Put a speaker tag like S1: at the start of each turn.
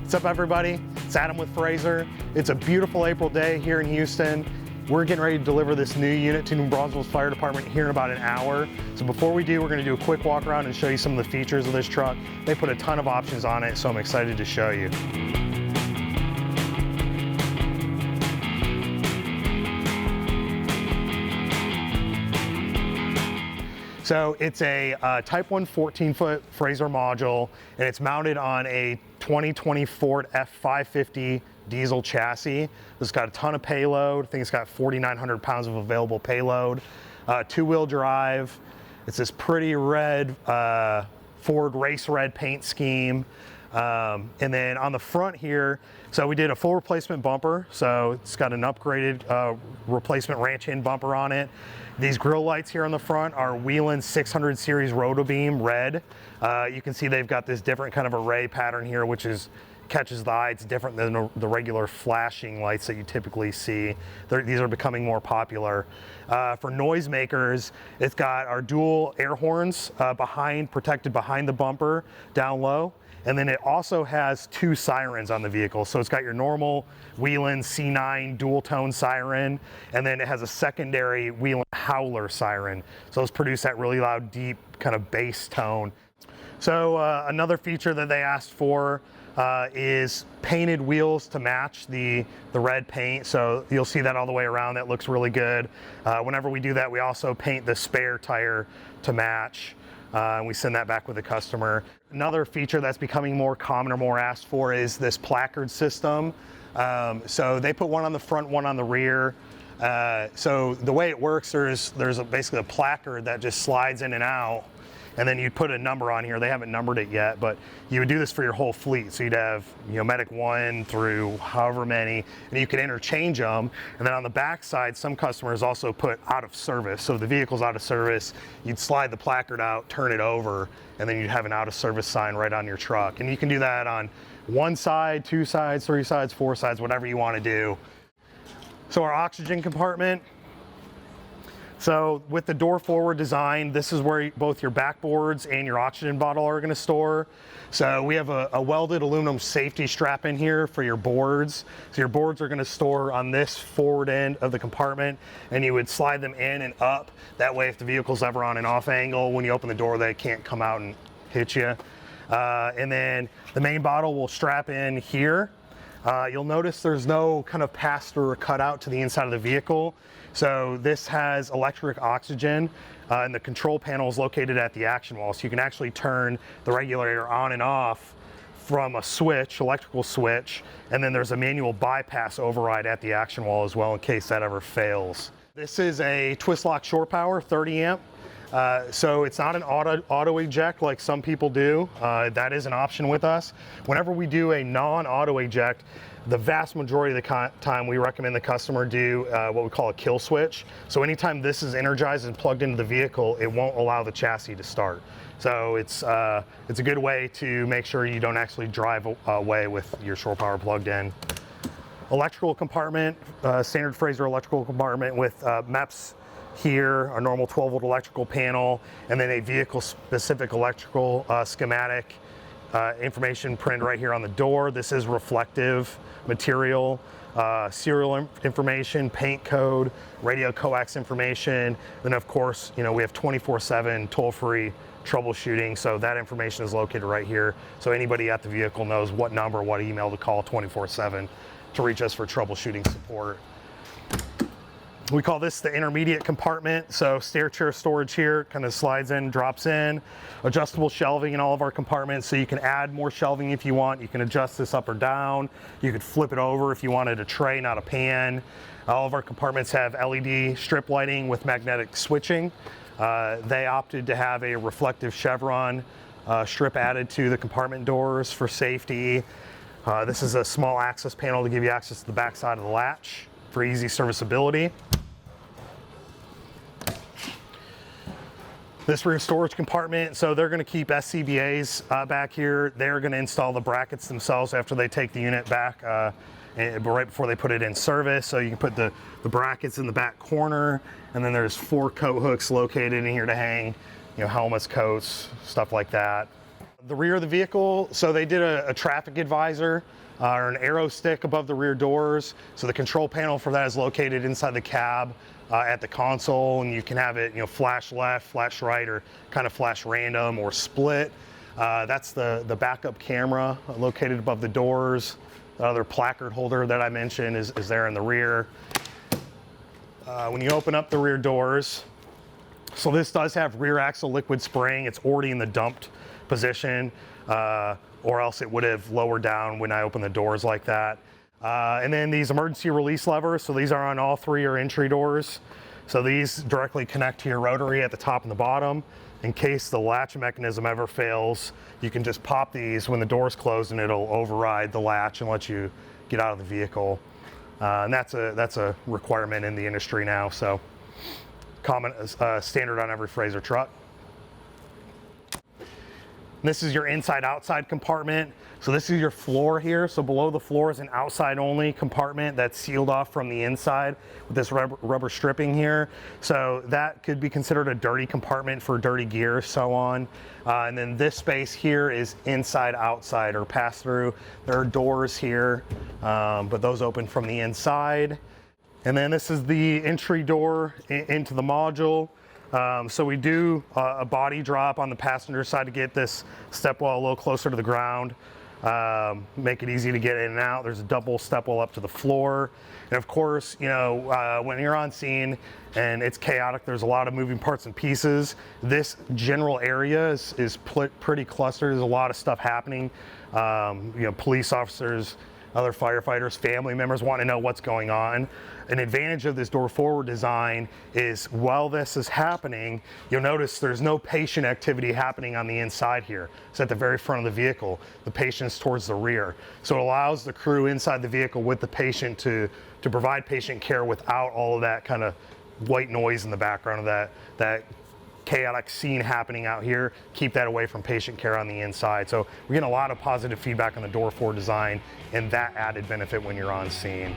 S1: What's up, everybody? It's Adam with Frazer. It's a beautiful April day here in Houston. We're getting ready to deliver this new unit to Braunfels Fire Department here in about an hour. So before we do, we're going to do a quick walk around and show you some of the features of this truck. They put a ton of options on it, so I'm excited to show you. So it's a Type 1 14-foot Frazer module, and it's mounted on a 2020 Ford F550 diesel chassis. It's got a ton of payload. I think it's got 4,900 pounds of available payload. Two-wheel drive. It's this pretty red Ford race red paint scheme. And then on the front here, so we did a full replacement bumper. So it's got an upgraded replacement ranch end bumper on it. These grille lights here on the front are Whelen 600 series Rota-Beam red. You can see they've got this different kind of array pattern here, which catches the eye. It's different than the regular flashing lights that you typically see. These are becoming more popular. For noisemakers, it's got our dual air horns protected behind the bumper down low. And then it also has two sirens on the vehicle. So it's got your normal Whelen C9 dual tone siren, and then it has a secondary Whelen Howler siren. So those produce that really loud, deep kind of bass tone. So another feature that they asked for is painted wheels to match the red paint. So you'll see that all the way around. That looks really good. Whenever we do that, we also paint the spare tire to match. And we send that back with the customer. Another feature that's becoming more common or more asked for is this placard system. So they put one on the front, one on the rear. So the way it works, there's basically a placard that just slides in and out, and then you'd put a number on here. They haven't numbered it yet, but you would do this for your whole fleet. So you'd have, Medic 1 through however many, and you could interchange them. And then on the back side, some customers also put out of service. So if the vehicle's out of service, you'd slide the placard out, turn it over, and then you'd have an out of service sign right on your truck. And you can do that on one side, two sides, three sides, four sides, whatever you want to do. So our oxygen compartment. So with the door forward design, this is where both your backboards and your oxygen bottle are going to store. So we have a welded aluminum safety strap in here for your boards. So your boards are going to store on this forward end of the compartment, and you would slide them in and up. That way, if the vehicle's ever on an off angle, when you open the door, they can't come out and hit you. And then the main bottle will strap in here. You'll notice there's no kind of pass-through or cutout to the inside of the vehicle. So this has electric oxygen, and the control panel is located at the action wall. So you can actually turn the regulator on and off from a switch, electrical switch, and then there's a manual bypass override at the action wall as well in case that ever fails. This is a twist lock shore power, 30 amp. So it's not an auto eject like some people do. That is an option with us. Whenever we do a non-auto eject, the vast majority of the time we recommend the customer do what we call a kill switch. So anytime this is energized and plugged into the vehicle, it won't allow the chassis to start. So it's a good way to make sure you don't actually drive away with your shore power plugged in. Electrical compartment, standard Frazer electrical compartment with MEPS here, our normal 12-volt electrical panel, and then a vehicle-specific electrical schematic information print right here on the door. This is reflective material, serial information, paint code, radio coax information. Then of course, we have 24/7 toll-free troubleshooting, so that information is located right here. So anybody at the vehicle knows what number, what email to call 24/7 to reach us for troubleshooting support. We call this the intermediate compartment. So stair chair storage here, kind of slides in, drops in. Adjustable shelving in all of our compartments, so you can add more shelving if you want. You can adjust this up or down. You could flip it over if you wanted a tray, not a pan. All of our compartments have LED strip lighting with magnetic switching. They opted to have a reflective chevron strip added to the compartment doors for safety. This is a small access panel to give you access to the back side of the latch for easy serviceability. This rear storage compartment, so they're going to keep SCBAs back here. They're going to install the brackets themselves after they take the unit back, right before they put it in service. So you can put the brackets in the back corner, and then there's 4 coat hooks located in here to hang, helmets, coats, stuff like that. The rear of the vehicle, so they did a traffic advisor or an arrow stick above the rear doors. So the control panel for that is located inside the cab at the console, and you can have it, flash left, flash right, or kind of flash random or split. That's the backup camera located above the doors. The other placard holder that I mentioned is there in the rear. When you open up the rear doors, so this does have rear axle liquid spring. It's already in the dumped position, or else it would have lowered down when I open the doors like that. And then these emergency release levers, so these are on all three your entry doors. So these directly connect to your rotary at the top and the bottom. In case the latch mechanism ever fails, you can just pop these when the door's closed and it'll override the latch and let you get out of the vehicle. And that's a requirement in the industry now, so common standard on every Frazer truck. This is your inside-outside compartment. So this is your floor here. So below the floor is an outside-only compartment that's sealed off from the inside with this rubber stripping here. So that could be considered a dirty compartment for dirty gear, so on. And then this space here is inside-outside or pass-through. There are doors here, but those open from the inside. And then this is the entry door into the module. So we do a body drop on the passenger side to get this step well a little closer to the ground, make it easy to get in and out. There's a double step well up to the floor. And of course, when you're on scene and it's chaotic, there's a lot of moving parts and pieces. This general area is pretty clustered. There's a lot of stuff happening. Police officers, other firefighters, family members want to know what's going on. An advantage of this door forward design is while this is happening, you'll notice there's no patient activity happening on the inside here. It's at the very front of the vehicle. The patient's towards the rear. So it allows the crew inside the vehicle with the patient to provide patient care without all of that kind of white noise in the background of that chaotic scene happening out here. Keep that away from patient care on the inside. So we're getting a lot of positive feedback on the door forward design and that added benefit when you're on scene.